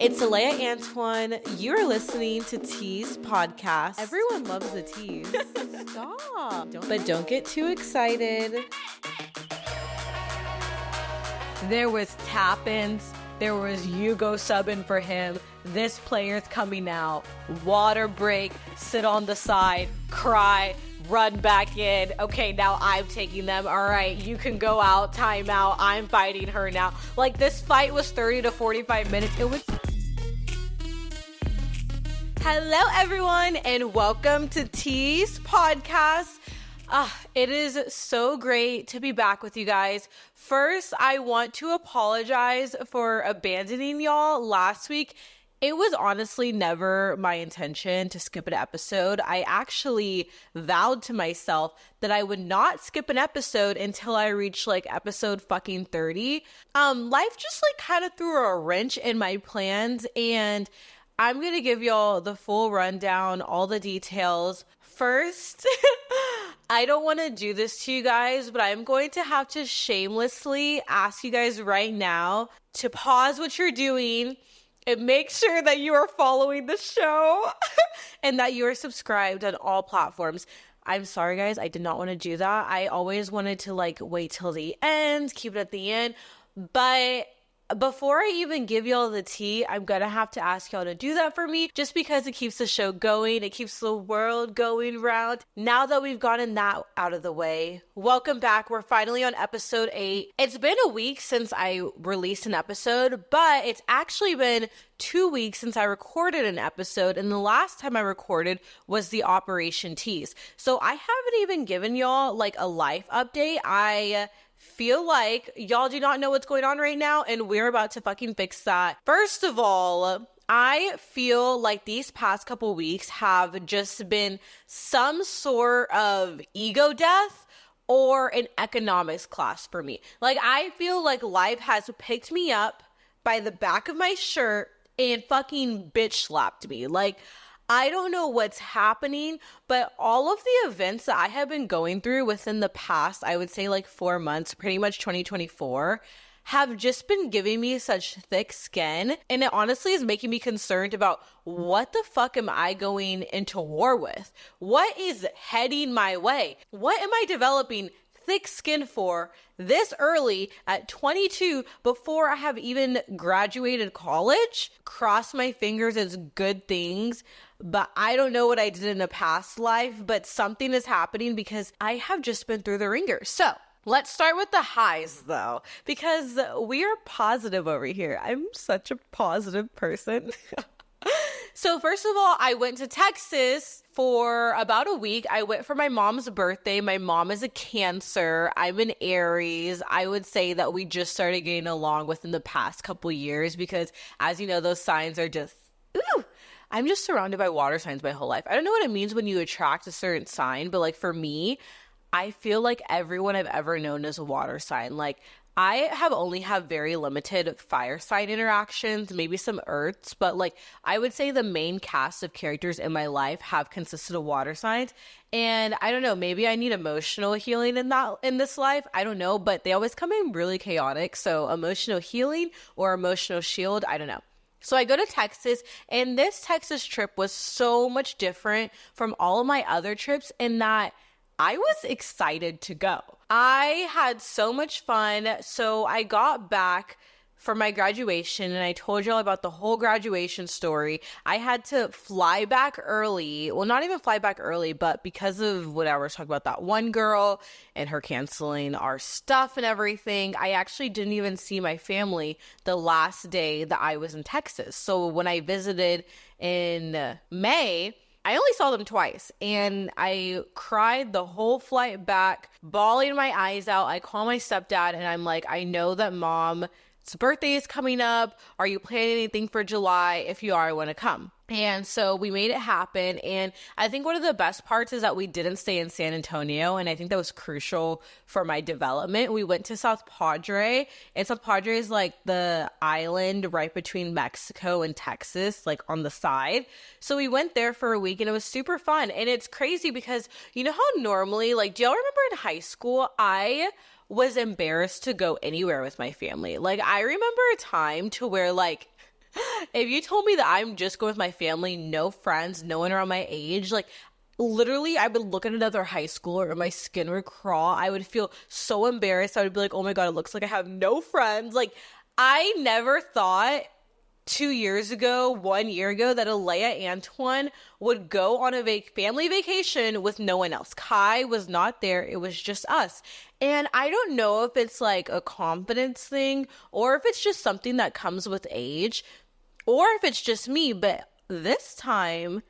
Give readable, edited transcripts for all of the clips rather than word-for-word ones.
It's Aleya Antoine. You're listening to Tease podcast. Everyone loves the tease. Stop. Don't get too excited. There was tap-ins. There was Hugo subbing for him. This player's coming out. Water break. Sit on the side. Cry. Run back in. Okay, now I'm taking them. All right, you can go out. Timeout. I'm fighting her now. Like, this fight was 30 to 45 minutes. It was... Hello, everyone, and welcome to Tease podcast. It is so great to be back with you guys. First, I want to apologize for abandoning y'all last week. It was honestly never my intention to skip an episode. I actually vowed to myself that I would not skip an episode until I reached like episode fucking 30. Life just like kind of threw a wrench in my plans, and I'm going to give y'all the full rundown, all the details. First, I don't want to do this to you guys, but I'm going to have to shamelessly ask you guys right now to pause what you're doing and make sure that you are following the show and that you are subscribed on all platforms. I'm sorry, guys. I did not want to do that. I always wanted to like wait till the end, keep it at the end. But before I even give y'all the tea, I'm going to have to ask y'all to do that for me just because it keeps the show going. It keeps the world going round. Now that we've gotten that out of the way, welcome back. We're finally on episode 8. It's been a week since I released an episode, but it's actually been 2 weeks since I recorded an episode, and the last time I recorded was the Operation Tease. So I haven't even given y'all like a life update. I feel like y'all do not know what's going on right now, and we're about to fucking fix that. First of all, I feel like these past couple weeks have just been some sort of ego death or an economics class for me. Like, I feel like life has picked me up by the back of my shirt and fucking bitch slapped me. Like, I don't know what's happening, but all of the events that I have been going through within the past, I would say like 4 months, pretty much 2024, have just been giving me such thick skin. And it honestly is making me concerned about what the fuck am I going into war with? What is heading my way? What am I developing thick skin for this early at 22 before I have even graduated college? Cross my fingers as good things, but I don't know what I did in a past life, but something is happening because I have just been through the ringer. So let's start with the highs though, because we are positive over here. I'm such a positive person. So first of all, I went to Texas for about a week. I went for my mom's birthday. My mom is a Cancer. I'm an Aries. I would say that we just started getting along within the past couple years because, as you know, those signs are just, ooh. I'm just surrounded by water signs my whole life. I don't know what it means when you attract a certain sign, but like for me, I feel like everyone I've ever known is a water sign. Like, I have only very limited fire sign interactions, maybe some earths, but like I would say the main cast of characters in my life have consisted of water signs. And I don't know, maybe I need emotional healing in this life. I don't know, but they always come in really chaotic. So emotional healing or emotional shield, I don't know. So I go to Texas, and this Texas trip was so much different from all of my other trips in that I was excited to go. I had so much fun. So I got back for my graduation, and I told y'all about the whole graduation story. I had to fly back early. Well, not even fly back early, but because of what I was talking about, that one girl and her canceling our stuff and everything, I actually didn't even see my family the last day that I was in Texas. So when I visited in May, I only saw them twice, and I cried the whole flight back, bawling my eyes out. I call my stepdad, and I'm like, I know that Mom's birthday is coming up. Are you planning anything for July? If you are, I want to come. And so we made it happen. And I think one of the best parts is that we didn't stay in San Antonio. And I think that was crucial for my development. We went to South Padre, and South Padre is like the island right between Mexico and Texas, like on the side. So we went there for a week, and it was super fun. And it's crazy because you know how normally, like, do y'all remember in high school, I was embarrassed to go anywhere with my family. Like, I remember a time to where like If you told me that I'm just going with my family, no friends, no one around my age, like literally I would look at another high schooler and my skin would crawl. I would feel so embarrassed. I would be like, oh my God, it looks like I have no friends. Like I never thought 2 years ago, 1 year ago, that Aleya Antoine would go on a family vacation with no one else. Kai was not there. It was just us. And I don't know if it's like a confidence thing or if it's just something that comes with age or if it's just me. But this time,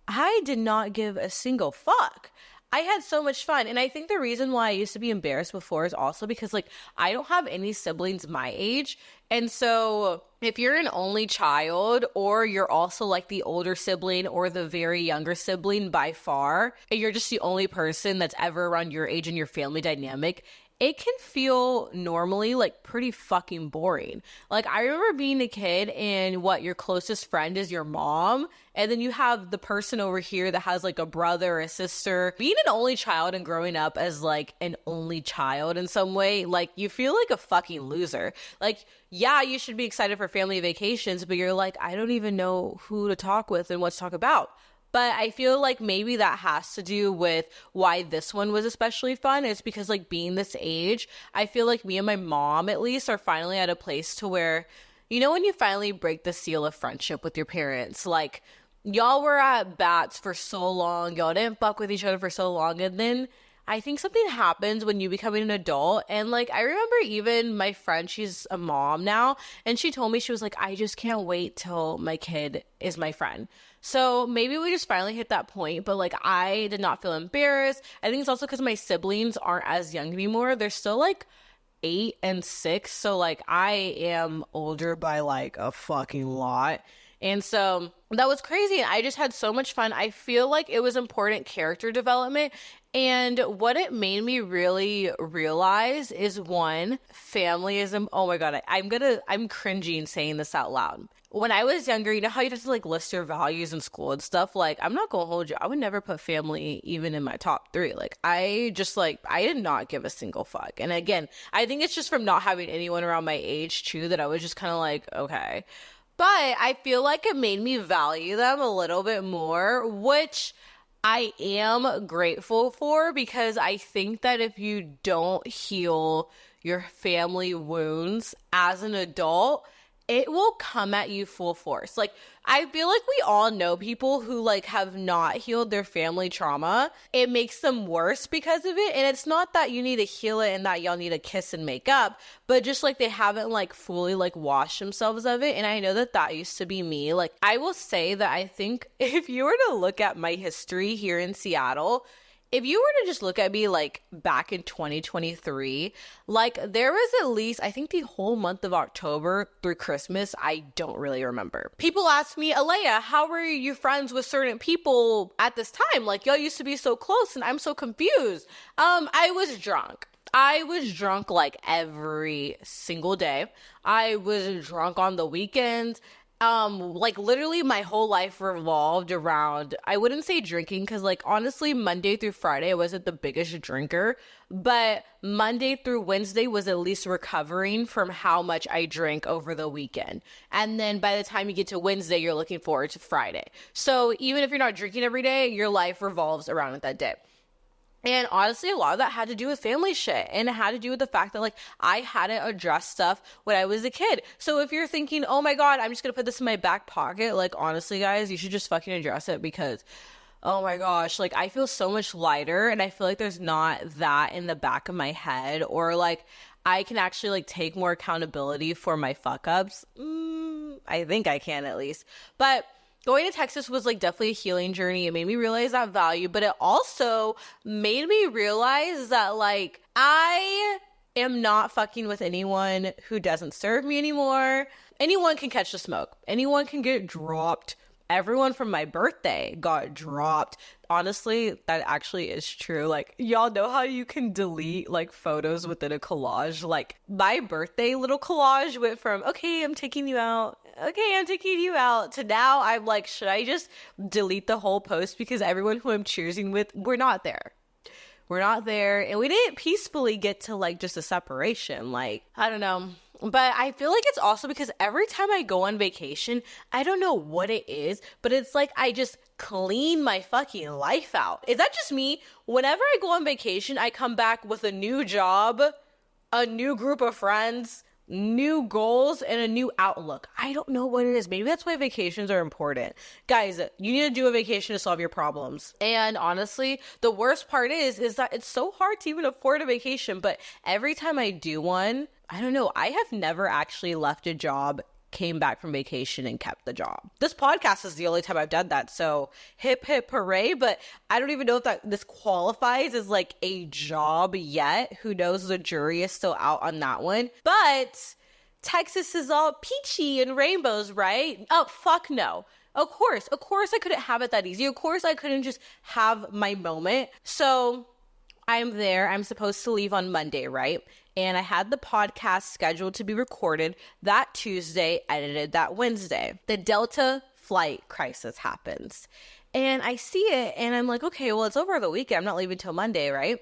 I did not give a single fuck. I had so much fun. And I think the reason why I used to be embarrassed before is also because like I don't have any siblings my age. And so if you're an only child or you're also like the older sibling or the very younger sibling by far, and you're just the only person that's ever around your age in your family dynamic, it can feel normally like pretty fucking boring. Like I remember being a kid and your closest friend is your mom. And then you have the person over here that has like a brother or a sister. Being an only child and growing up as like an only child in some way, like you feel like a fucking loser. Like, yeah, you should be excited for family vacations, but you're like, I don't even know who to talk with and what to talk about. But I feel like maybe that has to do with why this one was especially fun. It's because like being this age, I feel like me and my mom at least are finally at a place to where, you know, when you finally break the seal of friendship with your parents, like y'all were at bats for so long, y'all didn't fuck with each other for so long, and then I think something happens when you become an adult. And like I remember even my friend, she's a mom now, and she told me, she was like, I just can't wait till my kid is my friend. So maybe we just finally hit that point, but like I did not feel embarrassed. I think it's also because my siblings aren't as young anymore. They're still like 8 and 6. So like I am older by like a fucking lot. And so that was crazy. And I just had so much fun. I feel like it was important character development. And what it made me really realize is one, familyism. Oh my God, I'm cringing saying this out loud. When I was younger, you know how you have to like list your values in school and stuff? Like, I'm not gonna hold you. I would never put family even in my top 3. Like, I did not give a single fuck. And again, I think it's just from not having anyone around my age too, that I was just kind of like, okay. But I feel like it made me value them a little bit more, which I am grateful for, because I think that if you don't heal your family wounds as an adult, it will come at you full force. Like, I feel like we all know people who like have not healed their family trauma. It makes them worse because of it. And it's not that you need to heal it and that y'all need to kiss and make up, but just like they haven't like fully like washed themselves of it. And I know that that used to be me. Like, I will say that I think if you were to look at my history here in Seattle, if you were to just look at me like back in 2023, like there was at least, I think the whole month of October through Christmas, I don't really remember. People ask me, Aleya, how were you friends with certain people at this time? Like y'all used to be so close and I'm so confused. I was drunk. I was drunk like every single day. I was drunk on the weekends. Like literally my whole life revolved around, I wouldn't say drinking, because like honestly Monday through Friday I wasn't the biggest drinker, but Monday through Wednesday was at least recovering from how much I drank over the weekend. And then by the time you get to Wednesday, you're looking forward to Friday. So even if you're not drinking every day, your life revolves around that day. And honestly, a lot of that had to do with family shit, and it had to do with the fact that like I hadn't addressed stuff when I was a kid. So if you're thinking, oh my God, I'm just gonna put this in my back pocket, like honestly guys, you should just fucking address it, because oh my gosh, like I feel so much lighter, and I feel like there's not that in the back of my head, or like I can actually like take more accountability for my fuck ups. I think I can at least. But going to Texas was like definitely a healing journey. It made me realize that value, but it also made me realize that like I am not fucking with anyone who doesn't serve me anymore. Anyone can catch the smoke. Anyone can get dropped. Everyone from my birthday got dropped. Honestly, that actually is true. Like, y'all know how you can delete like photos within a collage? Like, my birthday little collage went from, okay, I'm taking you out. Okay, I'm taking you out, to now I'm like, should I just delete the whole post, because everyone who I'm cheersing with, we're not there. We're not there. And we didn't peacefully get to like just a separation. Like, I don't know. But I feel like it's also because every time I go on vacation, I don't know what it is, but it's like I just clean my fucking life out. Is that just me? Whenever I go on vacation, I come back with a new job, a new group of friends, new goals, and a new outlook. I don't know what it is. Maybe that's why vacations are important. Guys, you need to do a vacation to solve your problems. And honestly, the worst part is that it's so hard to even afford a vacation. But every time I do one, I don't know, I have never actually left a job, came back from vacation, and kept the job. This podcast is the only time I've done that, so hip hip hooray. But I don't even know if this qualifies as like a job yet. Who knows? The jury is still out on that one. But Texas is all peachy and rainbows, right? Oh, fuck no. Of course I couldn't have it that easy. Of course I couldn't just have my moment. So I'm there. I'm supposed to leave on Monday, right? And I had the podcast scheduled to be recorded that Tuesday, edited that Wednesday. The Delta flight crisis happens. And I see it and I'm like, okay, well, it's over the weekend. I'm not leaving till Monday, right?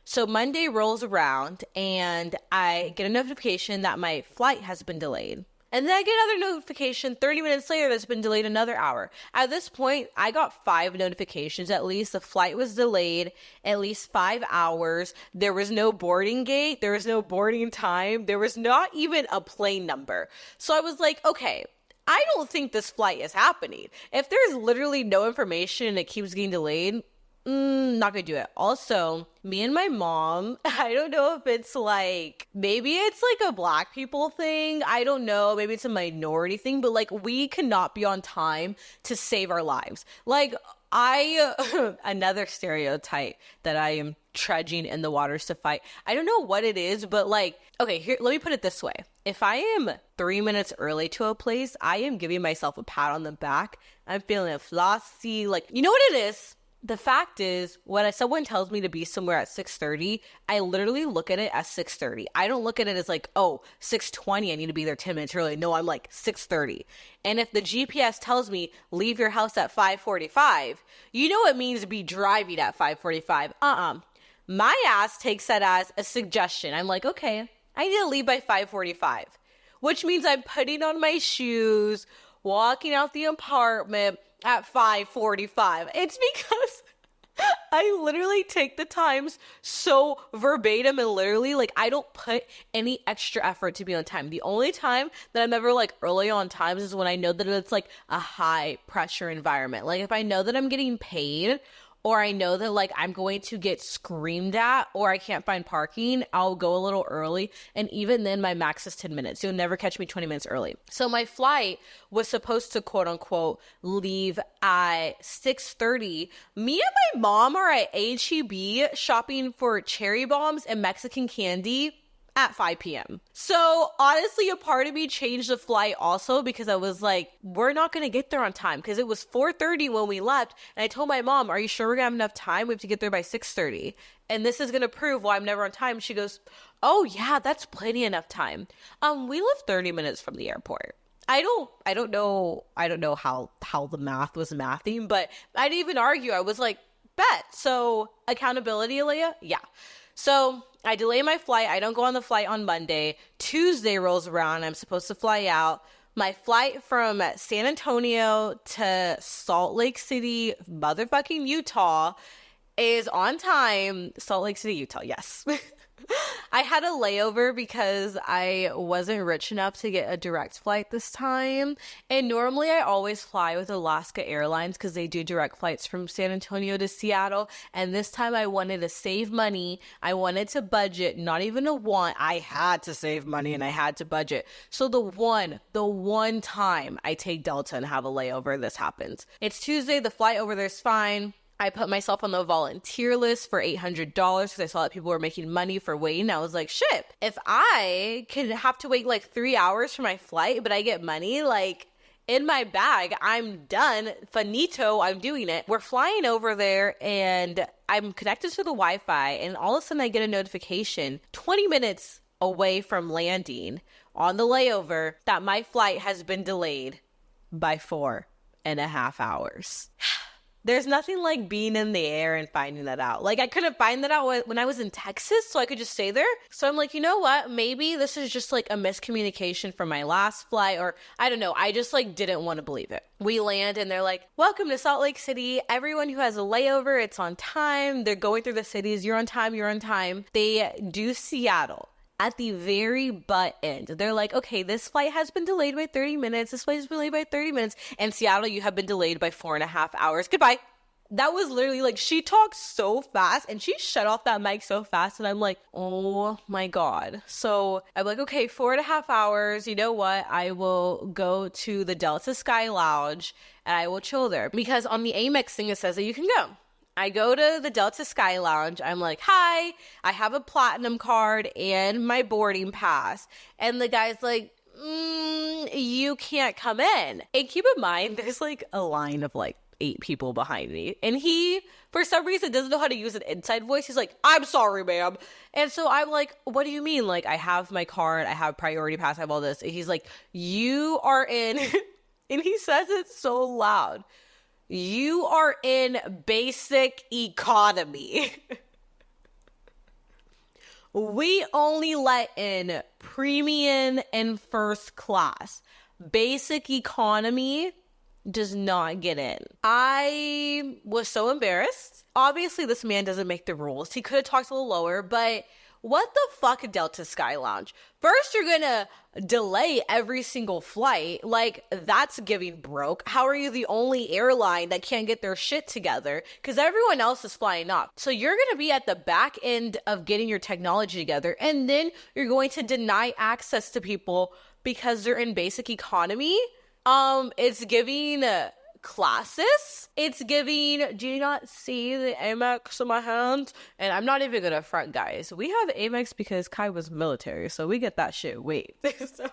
So Monday rolls around and I get a notification that my flight has been delayed. And then I get another notification 30 minutes later that's been delayed another hour. At this point, I got 5 notifications at least. The flight was delayed at least 5 hours. There was no boarding gate. There was no boarding time. There was not even a plane number. So I was like, okay, I don't think this flight is happening. If there's literally no information and it keeps getting delayed, not gonna do it. Also, me and my mom, I don't know if it's like, maybe it's like a Black people thing. I don't know. Maybe it's a minority thing, but like we cannot be on time to save our lives. Like another stereotype that I am trudging in the waters to fight. I don't know what it is, but like, okay, here, let me put it this way. If I am 3 minutes early to a place, I am giving myself a pat on the back. I'm feeling flossy. Like, you know what it is? The fact is, when someone tells me to be somewhere at 6:30, I literally look at it as 6:30. I don't look at it as like, oh, 6:20, I need to be there 10 minutes early. No, I'm like 6:30. And if the GPS tells me leave your house at 5:45, you know it means to be driving at 5:45. My ass takes that as a suggestion. I'm like, okay, I need to leave by 5:45, which means I'm putting on my shoes, walking out the apartment at 5:45. It's because I literally take the times so verbatim and literally, like, I don't put any extra effort to be on time. The only time that I'm ever like early on times is when I know that it's like a high pressure environment. Like if I know that I'm getting paid, or I know that like I'm going to get screamed at, or I can't find parking, I'll go a little early. And even then my max is 10 minutes. You'll never catch me 20 minutes early. So my flight was supposed to quote unquote leave at 6:30. Me and my mom are at H-E-B shopping for cherry bombs and Mexican candy at 5 p.m. So honestly, a part of me changed the flight also because I was like, we're not going to get there on time, because it was 4:30 when we left. And I told my mom, are you sure we're going to have enough time? We have to get there by 6:30. And this is going to prove why I'm never on time. She goes, oh yeah, that's plenty enough time. We live 30 minutes from the airport. I don't know how the math was mathing, but I didn't even argue. I was like, bet. So accountability, Aleya? Yeah. So I delay my flight. I don't go on the flight on Monday. Tuesday rolls around. I'm supposed to fly out. My flight from San Antonio to Salt Lake City, motherfucking Utah, is on time. Salt Lake City, Utah, yes. I had a layover because I wasn't rich enough to get a direct flight this time. And normally I always fly with Alaska Airlines because they do direct flights from San Antonio to Seattle. And this time I wanted to save money. I wanted to budget, not even a want. I had to save money and I had to budget. So the one time I take Delta and have a layover, this happens. It's Tuesday. The flight over there is fine. I put myself on the volunteer list for $800 because I saw that people were making money for waiting. I was like, shit, if I could have to wait like 3 hours for my flight, but I get money, like, in my bag, I'm done. Finito, I'm doing it. We're flying over there and I'm connected to the Wi-Fi, and all of a sudden I get a notification 20 minutes away from landing on the layover that my flight has been delayed by 4.5 hours. There's nothing like being in the air and finding that out. Like, I couldn't find that out when I was in Texas, so I could just stay there. So I'm like, you know what? Maybe this is just like a miscommunication from my last flight, or I don't know. I just like didn't want to believe it. We land and they're like, welcome to Salt Lake City. Everyone who has a layover, it's on time. They're going through the cities. You're on time. You're on time. They do Seattle. At the very butt end, they're like, okay, this flight has been delayed by 30 minutes. This flight has been delayed by 30 minutes. And Seattle, you have been delayed by 4.5 hours. Goodbye. That was literally like, she talked so fast and she shut off that mic so fast. And I'm like, oh my God. So I'm like, okay, 4.5 hours. You know what? I will go to the Delta Sky Lounge and I will chill there. Because on the Amex thing, it says that you can go. I go to the Delta Sky Lounge. I'm like, hi, I have a platinum card and my boarding pass. And the guy's like, you can't come in. And keep in mind, there's like a line of like 8 people behind me. And he, for some reason, doesn't know how to use an inside voice. He's like, I'm sorry, ma'am. And so I'm like, what do you mean? Like, I have my card, I have priority pass, I have all this. And he's like, you are in, and he says it so loud. You are in basic economy. We only let in premium and first class. Basic economy does not get in. I was so embarrassed. Obviously, this man doesn't make the rules. He could have talked a little lower, but what the fuck, Delta Sky Lounge? First, you're gonna delay every single flight. Like, that's giving broke. How are you the only airline that can't get their shit together? Because everyone else is flying up. So you're gonna be at the back end of getting your technology together, and then you're going to deny access to people because they're in basic economy. It's giving classes. It's giving, do you not see the Amex in my hand? And I'm not even gonna front, guys. We have Amex because Kai was military, so we get that shit waived. So.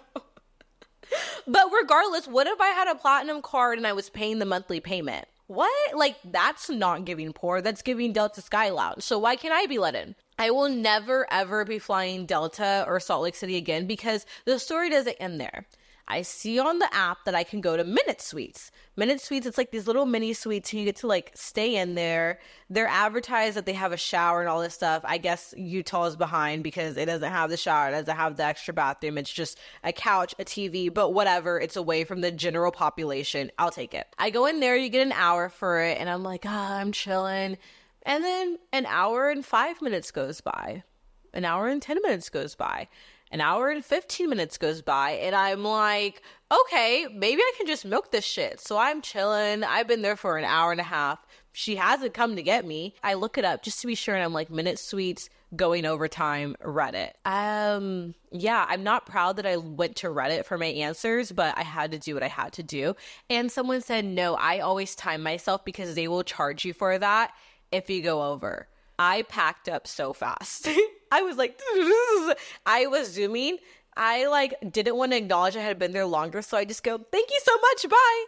But regardless, what if I had a platinum card and I was paying the monthly payment? What? Like, that's not giving poor. That's giving Delta Sky Lounge. So why can't I be let in? I will never, ever be flying Delta or Salt Lake City again because the story doesn't end there. I see on the app that I can go to Minute Suites. Minute Suites, it's like these little mini suites and you get to like stay in there. They're advertised that they have a shower and all this stuff. I guess Utah is behind because it doesn't have the shower. It doesn't have the extra bathroom. It's just a couch, a TV, but whatever. It's away from the general population. I'll take it. I go in there, you get an hour for it. And I'm like, I'm chilling. And then an hour and 5 minutes goes by. An hour and 10 minutes goes by. An hour and 15 minutes goes by, and I'm like, okay, maybe I can just milk this shit. So I'm chilling. I've been there for an hour and a half. She hasn't come to get me. I look it up just to be sure, and I'm like, Minute Suites, going overtime, Reddit. Yeah, I'm not proud that I went to Reddit for my answers, but I had to do what I had to do. And someone said, no, I always time myself because they will charge you for that if you go over. I packed up so fast. I was like, I was zooming. I like didn't want to acknowledge I had been there longer. So I just go, thank you so much. Bye.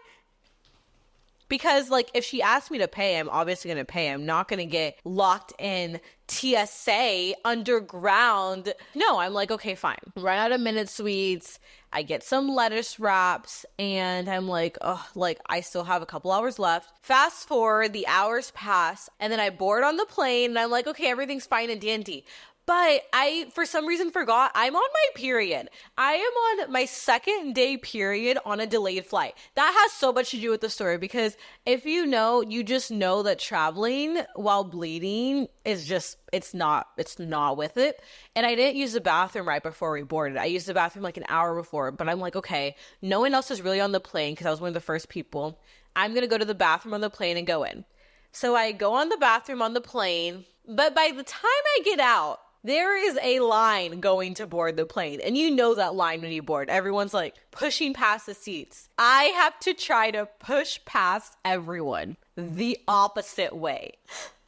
Because like if she asked me to pay, I'm obviously going to pay. I'm not going to get locked in TSA underground. No, I'm like, okay, fine. Run out of Minute Suites. I get some lettuce wraps and I'm like, oh, like I still have a couple hours left. Fast forward, the hours pass and then I board on the plane and I'm like, okay, everything's fine and dandy. But I, for some reason, forgot I'm on my period. I am on my second day period on a delayed flight. That has so much to do with the story because if you know, you just know that traveling while bleeding is just, it's not with it. And I didn't use the bathroom right before we boarded. I used the bathroom like an hour before, but I'm like, okay, no one else is really on the plane because I was one of the first people. I'm going to go to the bathroom on the plane and go in. So I go on the bathroom on the plane, but by the time I get out, there is a line going to board the plane. And you know that line when you board. Everyone's like pushing past the seats. I have to try to push past everyone the opposite way.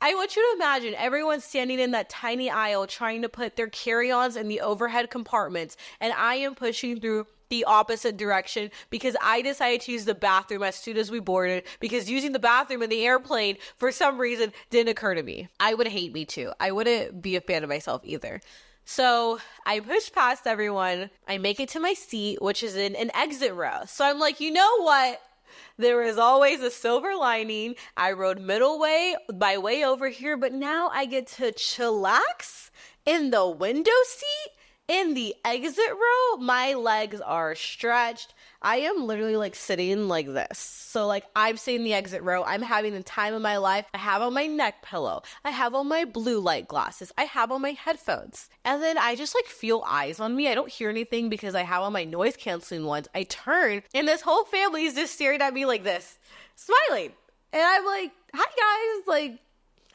I want you to imagine everyone standing in that tiny aisle trying to put their carry-ons in the overhead compartments. And I am pushing through the opposite direction because I decided to use the bathroom as soon as we boarded because using the bathroom in the airplane for some reason didn't occur to me. I would hate me too. I wouldn't be a fan of myself either. So I push past everyone. I make it to my seat, which is in an exit row. So I'm like, you know what? There is always a silver lining. I rode middle way my way over here, but now I get to chillax in the window seat in the exit row. My legs are stretched. I am literally like sitting like this. So like I'm sitting in the exit row. I'm having the time of my life. I have on my neck pillow. I have on my blue light glasses. I have on my headphones. And then I just like feel eyes on me. I don't hear anything because I have on my noise canceling ones. I turn and this whole family is just staring at me like this, smiling. And I'm like, hi guys, like,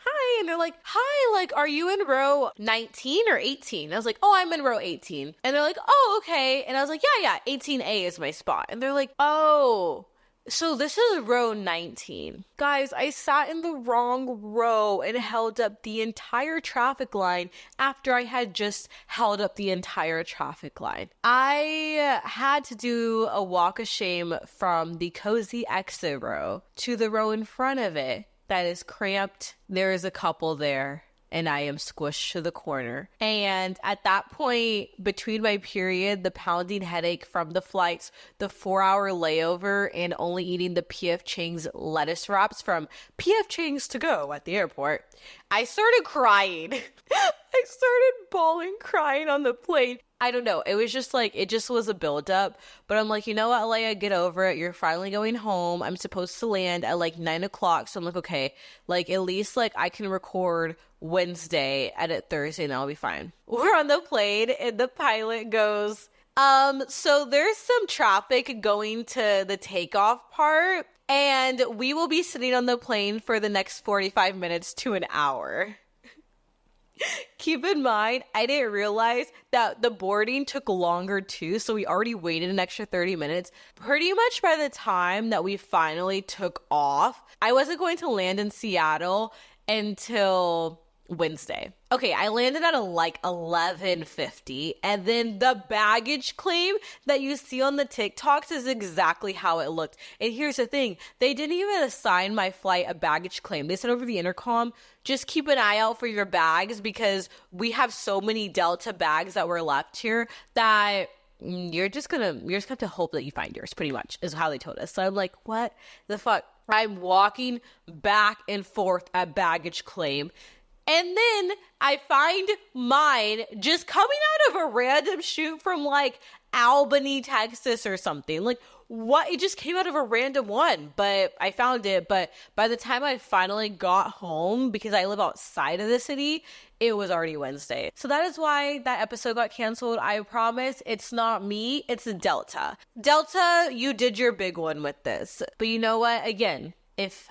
hi. And they're like, hi, like, are you in row 19 or 18? I was like, oh, I'm in row 18. And they're like, oh, okay. And I was like, yeah, 18A is my spot. And they're like, oh, so this is row 19. Guys, I sat in the wrong row and held up the entire traffic line after I had just held up the entire traffic line. I had to do a walk of shame from the cozy exit row to the row in front of it. That is cramped. There is a couple there and I am squished to the corner. And at that point, between my period, the pounding headache from the flights, the 4-hour layover, and only eating the P.F. Chang's lettuce wraps from P.F. Chang's to go at the airport, I started crying. I started bawling, crying on the plane. I don't know. It was just like, it just was a buildup. But I'm like, you know what, Aleya, get over it. You're finally going home. I'm supposed to land at like 9 o'clock. So I'm like, okay, like at least like I can record Wednesday, edit Thursday, and I'll be fine. We're on the plane and the pilot goes, so there's some traffic going to the takeoff part and we will be sitting on the plane for the next 45 minutes to an hour. Keep in mind, I didn't realize that the boarding took longer too, so we already waited an extra 30 minutes. Pretty much by the time that we finally took off, I wasn't going to land in Seattle until Wednesday. Okay, I landed at like 11:50, and then the baggage claim that you see on the TikToks is exactly how it looked. And here's the thing, they didn't even assign my flight a baggage claim. They said over the intercom, just keep an eye out for your bags because we have so many Delta bags that were left here that you're just gonna have to hope that you find yours, pretty much, is how they told us. So I'm like, what the fuck? I'm walking back and forth at baggage claim. And then I find mine just coming out of a random chute from like Albany, Texas or something. Like, what? It just came out of a random one, but I found it. But by the time I finally got home, because I live outside of the city, it was already Wednesday. So that is why that episode got canceled. I promise it's not me, it's Delta. Delta, you did your big one with this. But you know what? Again, if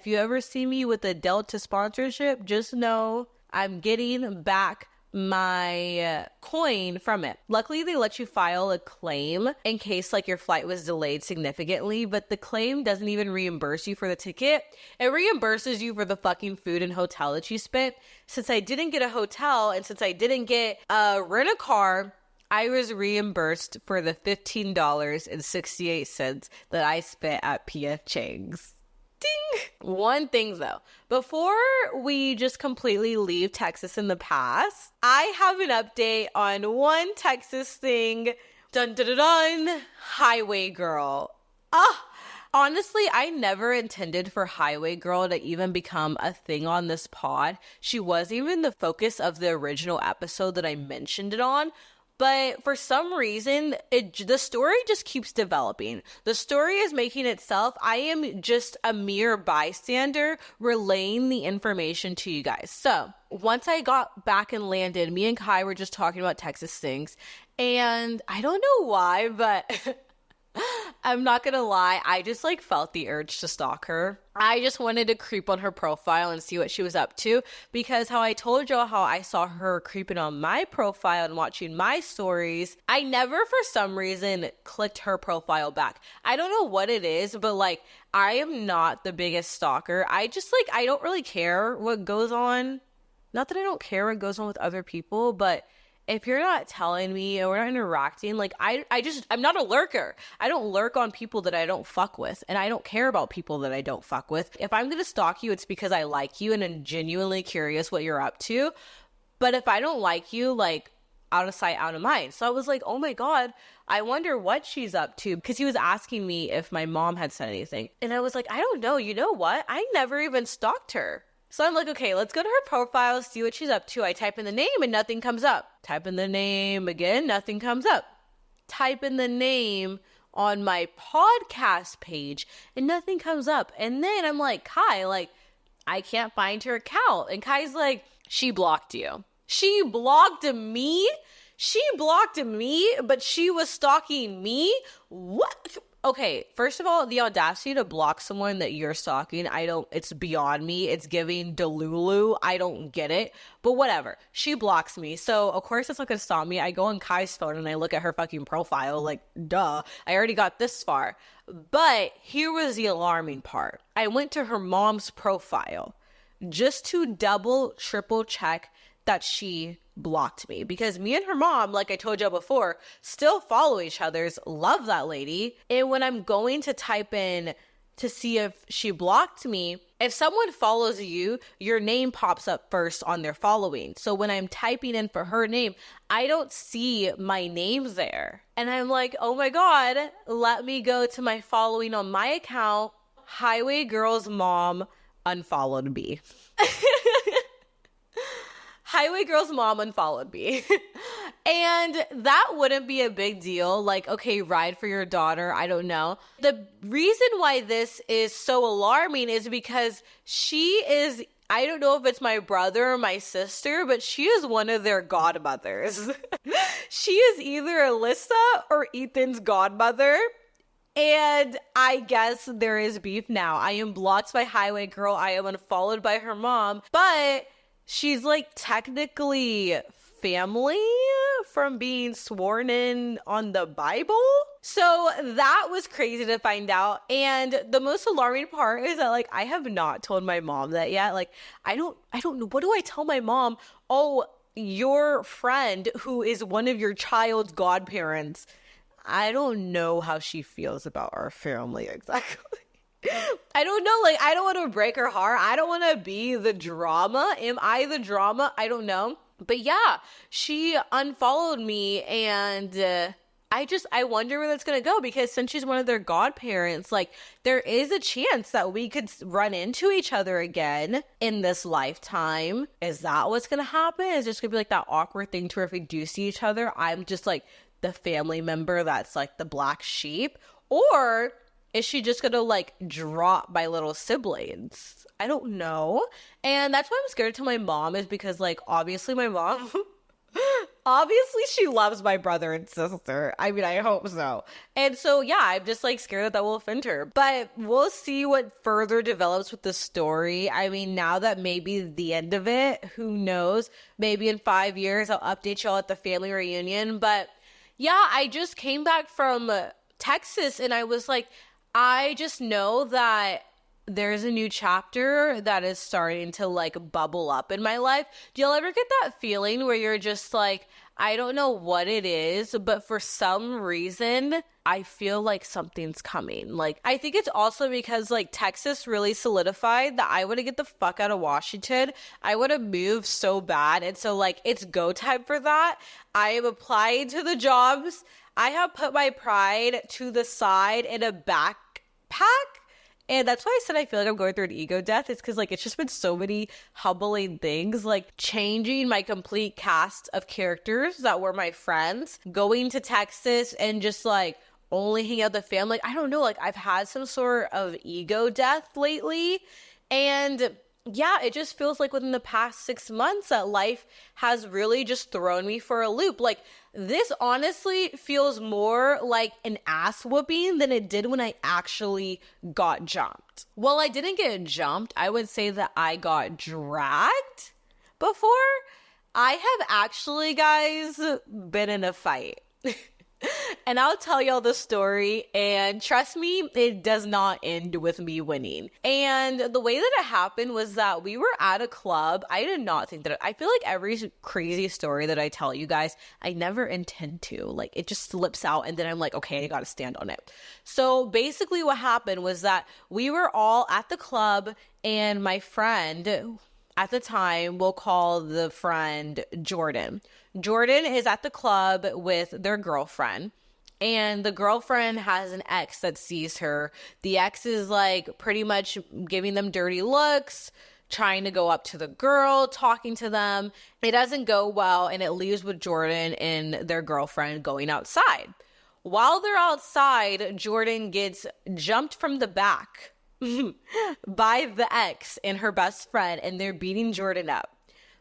you ever see me with a Delta sponsorship, just know I'm getting back my coin from it. Luckily, they let you file a claim in case like your flight was delayed significantly, but the claim doesn't even reimburse you for the ticket. It reimburses you for the fucking food and hotel that you spent. Since I didn't get a hotel and since I didn't get a rent-a-car, I was reimbursed for the $15.68 that I spent at P.F. Chang's. Ding! One thing though, before we just completely leave Texas in the past, I have an update on one Texas thing. Dun dun dun dun! Highway Girl. Honestly, I never intended for Highway Girl to even become a thing on this pod. She wasn't even the focus of the original episode that I mentioned it on. But for some reason, the story just keeps developing. The story is making itself. I am just a mere bystander relaying the information to you guys. So once I got back and landed, me and Kai were just talking about Texas things. And I don't know why, but I'm not gonna lie, I just like felt the urge to stalk her. I just wanted to creep on her profile and see what she was up to, because how I told y'all how I saw her creeping on my profile and watching my stories, I never for some reason clicked her profile back. I don't know what it is, but like I am not the biggest stalker. I just like, I don't really care what goes on. Not that I don't care what goes on with other people, but if you're not telling me or we're not interacting, like I'm not a lurker. I don't lurk on people that I don't fuck with, and I don't care about people that I don't fuck with. If I'm gonna stalk you, it's because I like you and I'm genuinely curious what you're up to. But if I don't like you, like out of sight, out of mind. So I was like, oh my God, I wonder what she's up to. Because he was asking me if my mom had said anything. And I was like, I don't know. You know what? I never even stalked her. So I'm like, okay, let's go to her profile, see what she's up to. I type in the name and nothing comes up. Type in the name again, nothing comes up. Type in the name on my podcast page and nothing comes up. And then I'm like, Kai, like, I can't find her account. And Kai's like, she blocked you. She blocked me? She blocked me, but she was stalking me? What? Okay, first of all, the audacity to block someone that you're stalking, it's beyond me. It's giving Delulu. I don't get it, but whatever. She blocks me. So, of course, it's not gonna stop me. I go on Kai's phone and I look at her fucking profile, like, duh. I already got this far. But here was the alarming part. I went to her mom's profile just to double, triple check that she blocked me, because me and her mom, like I told you before, still follow each other's, love that lady. And when I'm going to type in to see if she blocked me, if someone follows you, your name pops up first on their following. So when I'm typing in for her name, I don't see my name there. And I'm like, oh my God, let me go to my following on my account. Highway Girl's mom unfollowed me. Highway Girl's mom unfollowed me. And that wouldn't be a big deal. Like, okay, ride for your daughter. I don't know. The reason why this is so alarming is because she is, I don't know if it's my brother or my sister, but she is one of their godmothers. She is either Alyssa or Ethan's godmother. And I guess there is beef now. I am blocked by Highway Girl. I am unfollowed by her mom. But she's like technically family from being sworn in on the Bible. So that was crazy to find out. And the most alarming part is that, like, I have not told my mom that yet. Like, I don't know. What do I tell my mom? Oh, your friend who is one of your child's godparents. I don't know how she feels about our family exactly. I don't know. Like, I don't want to break her heart. I don't want to be the drama. Am I the drama? I don't know. But yeah, she unfollowed me, and I wonder where that's going to go, because since she's one of their godparents, like, there is a chance that we could run into each other again in this lifetime. Is that what's going to happen? Is it just going to be like that awkward thing to where if we do see each other, I'm just like the family member that's like the black sheep? Or is she just gonna like drop my little siblings? I don't know. And that's why I'm scared to tell my mom, is because, like, obviously my mom, obviously she loves my brother and sister. I mean, I hope so. And so, yeah, I'm just like scared that will offend her. But we'll see what further develops with the story. I mean, now that maybe the end of it, who knows? Maybe in 5 years, I'll update y'all at the family reunion. But yeah, I just came back from Texas, and I was like, I just know that there's a new chapter that is starting to like bubble up in my life. Do y'all ever get that feeling where you're just like, I don't know what it is, but for some reason, I feel like something's coming. Like, I think it's also because like Texas really solidified that I want to get the fuck out of Washington. I want to move so bad. And so like, it's go time for that. I am applying to the jobs. I have put my pride to the side in a backpack. And that's why I said I feel like I'm going through an ego death. It's because, like, it's just been so many humbling things, like changing my complete cast of characters that were my friends, going to Texas and just, like, only hanging out with the family. I don't know, like, I've had some sort of ego death lately. And yeah, it just feels like within the past 6 months that life has really just thrown me for a loop. Like, this honestly feels more like an ass whooping than it did when I actually got jumped. Well, I didn't get jumped. I would say that I got dragged before. I have actually, guys, been in a fight. And I'll tell y'all the story, and trust me, it does not end with me winning. And the way that it happened was that we were at a club. I did not think that I feel like every crazy story that I tell you guys, I never intend to. Like, it just slips out, and then I'm like, okay, I gotta stand on it. So basically what happened was that we were all at the club, and my friend at the time, we'll call the friend Jordan. Jordan is at the club with their girlfriend. And the girlfriend has an ex that sees her. The ex is like pretty much giving them dirty looks, trying to go up to the girl, talking to them. It doesn't go well, and it leaves with Jordan and their girlfriend going outside. While they're outside, Jordan gets jumped from the back by the ex and her best friend, and they're beating Jordan up.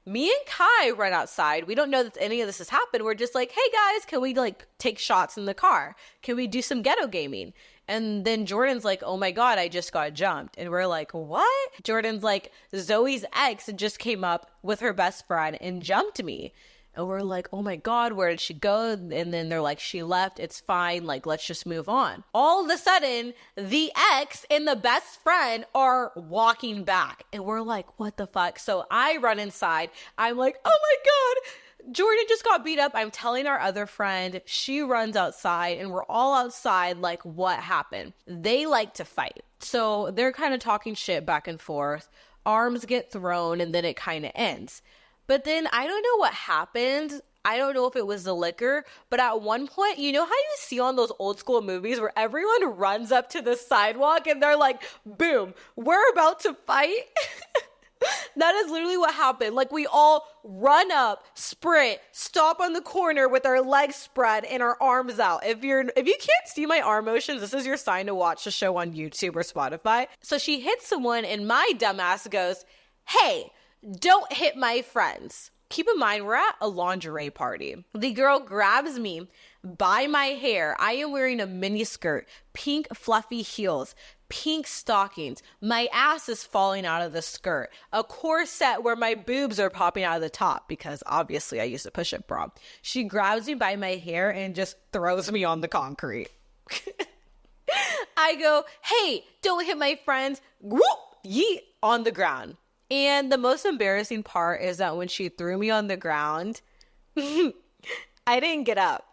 Me and Kai run outside. We don't know that any of this has happened. We're just like, hey guys, can we like take shots in the car? Can we do some ghetto gaming? And then Jordan's like, oh my God, I just got jumped. And we're like, what? Jordan's like, Zoe's ex just came up with her best friend and jumped me. And we're like, oh my God, where did she go? And then they're like, she left. It's fine. Like, let's just move on. All of a sudden, the ex and the best friend are walking back. And we're like, what the fuck? So I run inside. I'm like, oh my God, Jordan just got beat up. I'm telling our other friend. She runs outside and we're all outside like, what happened? They like to fight. So they're kind of talking shit back and forth. Arms get thrown and then it kind of ends. But then I don't know what happened. I don't know if it was the liquor, but at one point, you know how you see on those old school movies where everyone runs up to the sidewalk and they're like, boom, we're about to fight? That is literally what happened. Like we all run up, sprint, stop on the corner with our legs spread and our arms out. If you can't see my arm motions, this is your sign to watch the show on YouTube or Spotify. So she hits someone and my dumbass goes, hey, don't hit my friends. Keep in mind, we're at a lingerie party. The girl grabs me by my hair. I am wearing a mini skirt, pink fluffy heels, pink stockings. My ass is falling out of the skirt. A corset where my boobs are popping out of the top because obviously I used a push-up bra. She grabs me by my hair and just throws me on the concrete. I go, hey, don't hit my friends. Whoop, yeet, on the ground. And the most embarrassing part is that when she threw me on the ground, I didn't get up.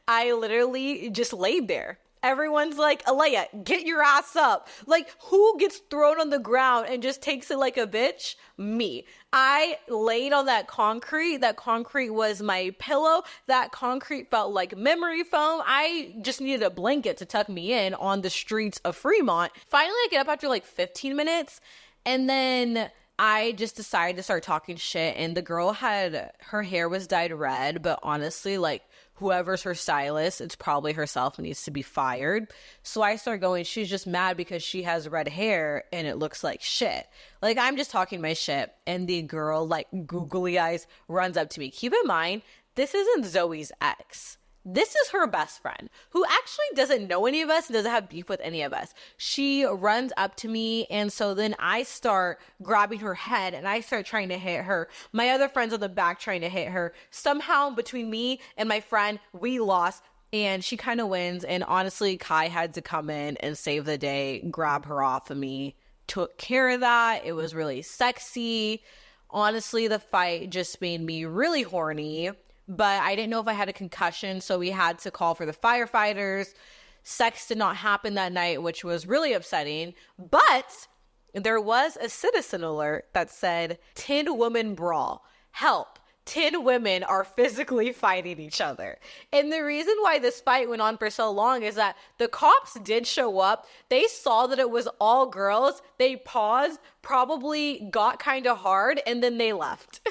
I literally just laid there. Everyone's like, Aleya, get your ass up. Like, who gets thrown on the ground and just takes it like a bitch? Me. I laid on that concrete. That concrete was my pillow. That concrete felt like memory foam. I just needed a blanket to tuck me in on the streets of Fremont. Finally, I get up after like 15 minutes. And then I just decided to start talking shit. And the girl her hair was dyed red. But honestly, like, whoever's her stylist, it's probably herself, needs to be fired. So I start going, she's just mad because she has red hair and it looks like shit. Like, I'm just talking my shit. And the girl, like, googly eyes, runs up to me. Keep in mind, this isn't Zoe's ex. This is her best friend who actually doesn't know any of us and doesn't have beef with any of us. She runs up to me, and so then I start grabbing her head and I start trying to hit her. My other friend's on the back trying to hit her. Somehow between me and my friend, we lost, and she kind of wins. And honestly, Kai had to come in and save the day, grab her off of me, took care of that. It was really sexy. Honestly, the fight just made me really horny. But I didn't know if I had a concussion, so we had to call for the firefighters. Sex did not happen that night, which was really upsetting. But there was a citizen alert that said, 10 women brawl. Help. 10 women are physically fighting each other. And the reason why this fight went on for so long is that the cops did show up. They saw that it was all girls. They paused, probably got kind of hard, and then they left.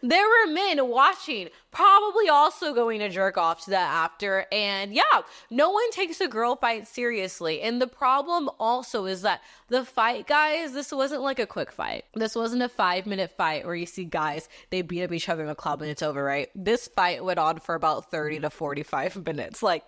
There were men watching, probably also going to jerk off to that after. And yeah, no one takes a girl fight seriously. And the problem also is that the fight, guys, this wasn't like a quick fight. This wasn't a 5-minute fight where you see guys, they beat up each other in a club and it's over, right? This fight went on for about 30 to 45 minutes. Like,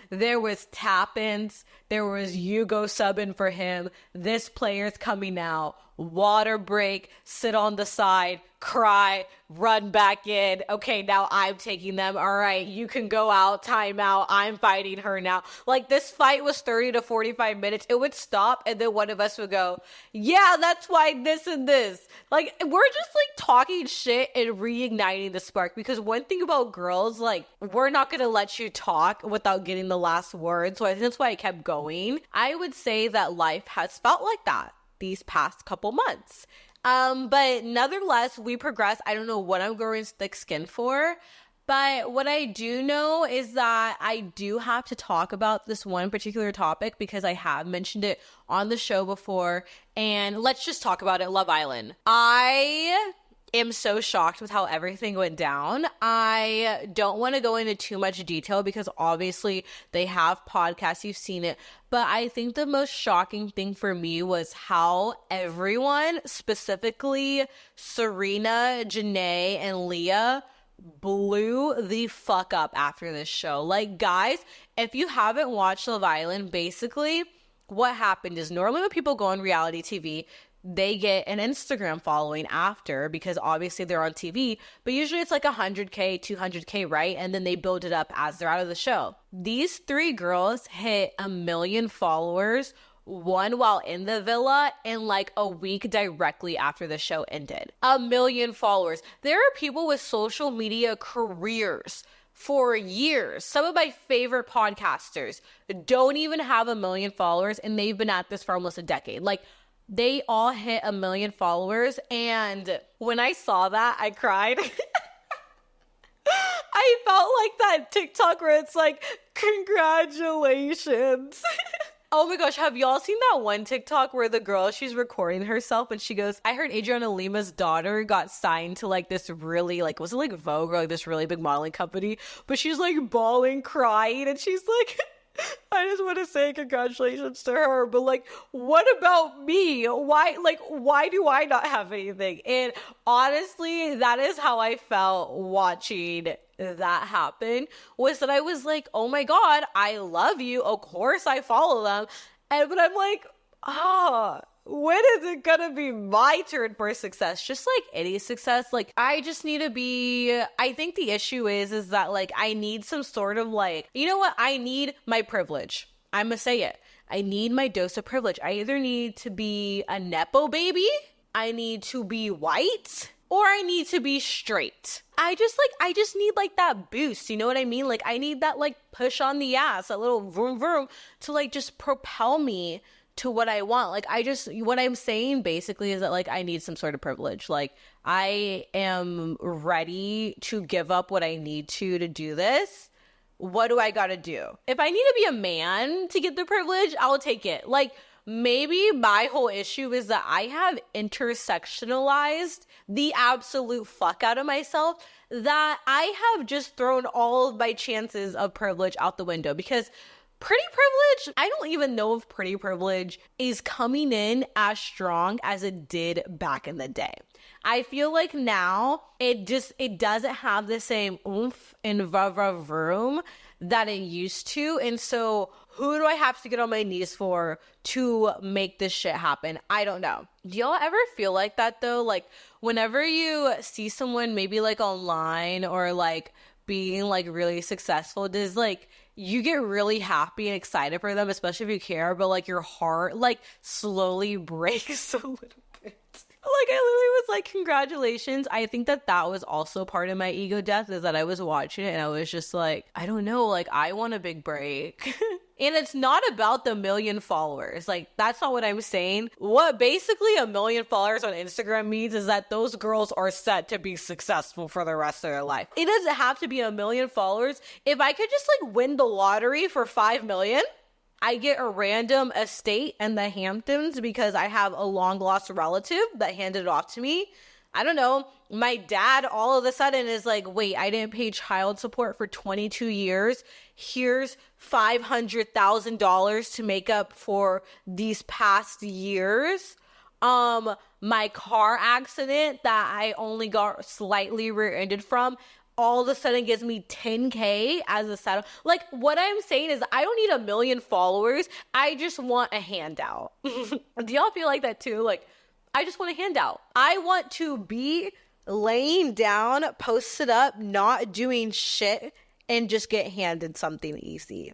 there was tap-ins, there was you go subbing for him, this player's coming out, water break, sit on the side, cry, run back in. Okay, now I'm taking them. All right, you can go out, time out. I'm fighting her now. Like, this fight was 30 to 45 minutes. It would stop, and then one of us would go, yeah, that's why this and this. Like, we're just, like, talking shit and reigniting the spark. Because one thing about girls, like, we're not going to let you talk without getting the last word. So I think that's why I kept going. I would say that life has felt like that these past couple months. But nonetheless, we progress. I don't know what I'm growing thick skin for. But what I do know is that I do have to talk about this one particular topic because I have mentioned it on the show before. And let's just talk about it. Love Island. I am so shocked with how everything went down. I don't want to go into too much detail because obviously they have podcasts, you've seen it. But I think the most shocking thing for me was how everyone, specifically Serena, Janae, and Aleya, blew the fuck up after this show. Like, guys, if you haven't watched Love Island, basically what happened is normally when people go on reality TV, they get an Instagram following after because obviously they're on TV, but usually it's like 100K, 200K, right? And then they build it up as they're out of the show. These three girls hit 1 million followers, one while in the villa, and like a week directly after the show ended. 1 million followers. There are people with social media careers for years. Some of my favorite podcasters don't even have 1 million followers, and they've been at this for almost a decade. Like, they all hit 1 million followers, and when I saw that, I cried. I felt like that TikTok where it's like, congratulations. Oh my gosh, have y'all seen that one TikTok where the girl, she's recording herself and she goes, I heard Adriana Lima's daughter got signed to like this really, like, was it like Vogue or like this really big modeling company? But she's like bawling, crying, and she's like, I just want to say congratulations to her, but like, what about me? Why do I not have anything? And honestly, that is how I felt watching that happen, was that I was like, oh my God, I love you. Of course I follow them. But I'm like, when is it gonna be my turn for success? Just like any success, like I just need to be, I think the issue is that like I need some sort of like, you know what? I need my privilege. I'm gonna say it. I need my dose of privilege. I either need to be a Nepo baby, I need to be white, or I need to be straight. I just need like that boost, you know what I mean? Like I need that like push on the ass, that little vroom vroom to like just propel me to what I want. Like what I'm saying basically is that like I need some sort of privilege. Like I am ready to give up what I need to do this. What do I gotta do? If I need to be a man to get the privilege, I'll take it. Like maybe my whole issue is that I have intersectionalized the absolute fuck out of myself, that I have just thrown all of my chances of privilege out the window, because pretty privilege, I don't even know if pretty privilege is coming in as strong as it did back in the day. I feel like now it doesn't have the same oomph and vroom that it used to. And so who do I have to get on my knees for to make this shit happen? I don't know. Do y'all ever feel like that though? Like whenever you see someone maybe like online or like being like really successful, does like you get really happy and excited for them, especially if you care, but like your heart like slowly breaks a little bit. Like I literally was like, congratulations. I think that was also part of my ego death, is that I was watching it and I was just like, I don't know, like I want a big break. And it's not about the 1 million followers. Like that's not what I'm saying. What basically 1 million followers on Instagram means is that those girls are set to be successful for the rest of their life. It doesn't have to be 1 million followers. If I could just like win the lottery for 5 million, I get a random estate in the Hamptons because I have a long lost relative that handed it off to me. I don't know. My dad all of a sudden is like, wait, I didn't pay child support for 22 years. Here's $500,000 to make up for these past years. My car accident that I only got slightly rear-ended from all of a sudden gives me 10K as a saddle. Like what I'm saying is I don't need 1 million followers. I just want a handout. Do y'all feel like that too? Like I just want a handout. I want to be laying down, posted up, not doing shit, and just get handed something easy.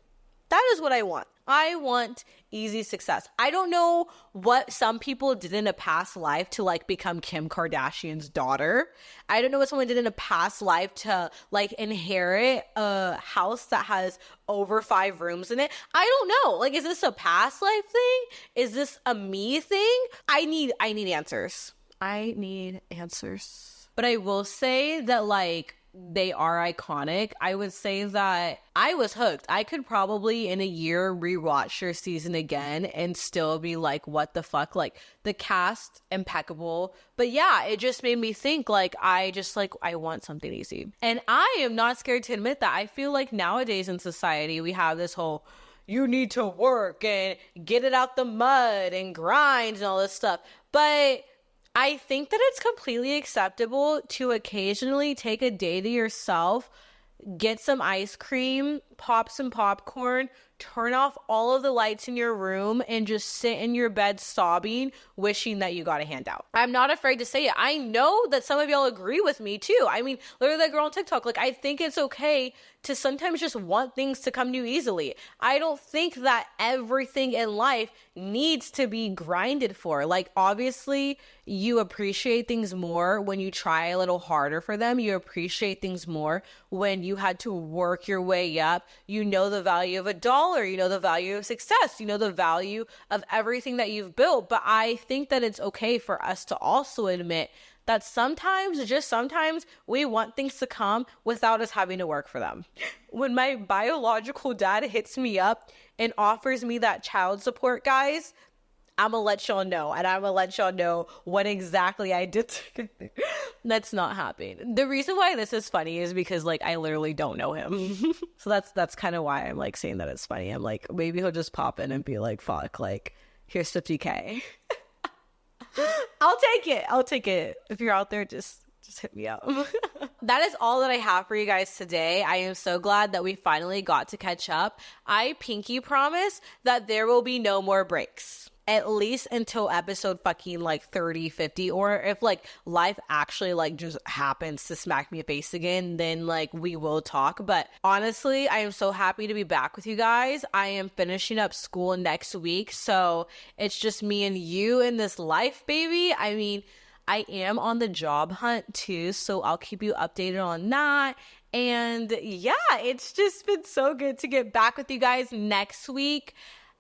That is what I want. I want easy success. I don't know what some people did in a past life to like become Kim Kardashian's daughter. I don't know what someone did in a past life to like inherit a house that has over 5 rooms in it. I don't know. Like, is this a past life thing? Is this a me thing? I need answers. I need answers. But I will say that, like, they are iconic. I would say that I was hooked. I could probably in a year rewatch your season again and still be like, what the fuck? Like, the cast, impeccable. But yeah, it just made me think, like, I want something easy. And I am not scared to admit that. I feel like nowadays in society, we have this whole, you need to work and get it out the mud and grind and all this stuff. But I think that it's completely acceptable to occasionally take a day to yourself, get some ice cream, pop some popcorn, turn off all of the lights in your room, and just sit in your bed sobbing, wishing that you got a handout. I'm not afraid to say it. I know that some of y'all agree with me too. I mean, literally that girl on TikTok, like, I think it's okay to sometimes just want things to come to you easily. I don't think that everything in life needs to be grinded for. Like, obviously, you appreciate things more when you try a little harder for them. You appreciate things more when you had to work your way up. You know the value of $1. You know the value of success. You know the value of everything that you've built. But I think that it's okay for us to also admit that sometimes, just sometimes, we want things to come without us having to work for them. When my biological dad hits me up and offers me that child support, guys, I'm gonna let y'all know, and I'm gonna let y'all know what exactly I did. That's not happening. The reason why this is funny is because, like, I literally don't know him. So that's kind of why I'm, like, saying that it's funny. I'm like, maybe he'll just pop in and be like, fuck, like, here's 50K. I'll take it. If you're out there, just hit me up. That is all that I have for you guys today. I am so glad that we finally got to catch up. I pinky promise that there will be no more breaks. At least until episode fucking like 30, 50, or if like life actually like just happens to smack me in the face again, then like we will talk. But honestly, I am so happy to be back with you guys. I am finishing up school next week, so it's just me and you in this life, baby. I mean, I am on the job hunt too, so I'll keep you updated on that. And yeah, it's just been so good to get back with you guys. Next week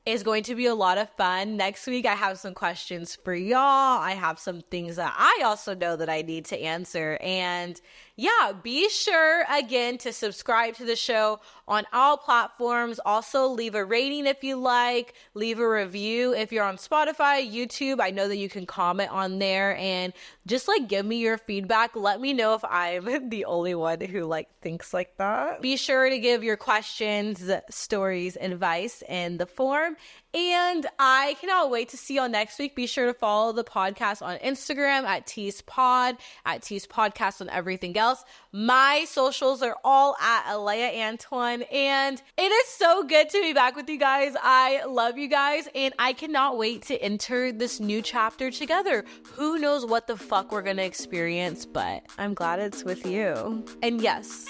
is going to be a lot of fun. Next week, I have some questions for y'all. I have some things that I also know that I need to answer. And yeah, be sure again to subscribe to the show on all platforms. Also, leave a rating if you like. Leave a review if you're on Spotify, YouTube. I know that you can comment on there and just like give me your feedback. Let me know if I'm the only one who like thinks like that. Be sure to give your questions, stories, advice in the form. And I cannot wait to see y'all next week. Be sure to follow the podcast on Instagram at Tease Pod, at Tease Podcast on everything else. My socials are all at Aleya Antoine. And it is so good to be back with you guys. I love you guys. And I cannot wait to enter this new chapter together. Who knows what the fuck we're going to experience, but I'm glad it's with you. And yes,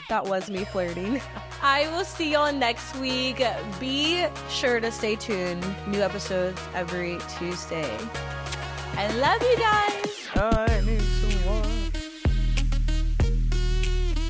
that was me flirting. I will see y'all next week. Be sure to stay tuned. New episodes every Tuesday. I love you guys.